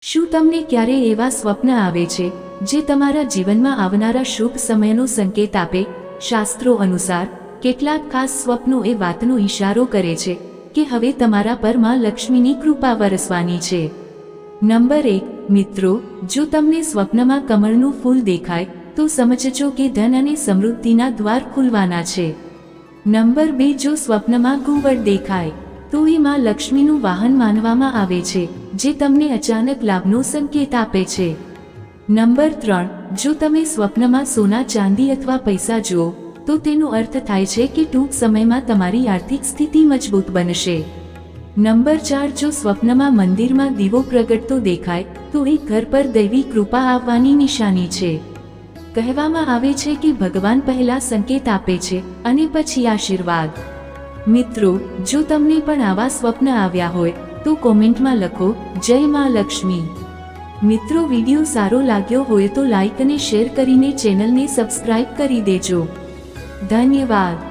શું તમને ક્યારેય એવા સ્વપ્ન આવે છે જે તમારા જીવનમાં આવનારા શુભ સમયનો સંકેત આપે? શાસ્ત્રો અનુસાર કેટલાક ખાસ સ્વપ્નો એ વાતનો ઈશારો કરે છે કે હવે તમારા પર માં લક્ષ્મીની કૃપા વરસવાની છે. નંબર 1. મિત્રો, જો તમને સ્વપ્નમાં કમળનું ફૂલ દેખાય તો સમજજો કે ધન અને સમૃદ્ધિના દ્વાર ખુલવાના છે. નંબર 2. જો સ્વપ્નમાં ઘુવડ દેખાય તો એ માં લક્ષ્મીનું વાહન માનવામાં આવે છે, જે તમને અચાનક લાભનો સંકેત આપે છે. નંબર 3. જો તમે સ્વપ્નમાં સોના, ચાંદી અથવા પૈસા જુઓ તો તેનો અર્થ થાય છે કે ટૂંક સમયમાં તમારી આર્થિક સ્થિતિ મજબૂત બનશે. નંબર 4. જો સ્વપ્નમાં મંદિરમાં દીવો પ્રગટતો દેખાય તો એ ઘર પર દૈવી કૃપા આવવાની નિશાની છે. કહેવામાં આવે છે કે ભગવાન પહેલા સંકેત આપે છે અને પછી આશીર્વાદ. મિત્રો, જો તમને પણ આવા સ્વપ્ન આવ્યા હોય તો કોમેન્ટમાં લખો, જય માં લક્ષ્મી. મિત્રો, વિડીયો સારો લાગ્યો હોય તો લાઈક અને શેર કરીને ચેનલને સબસ્ક્રાઇબ કરી દેજો. ધન્યવાદ.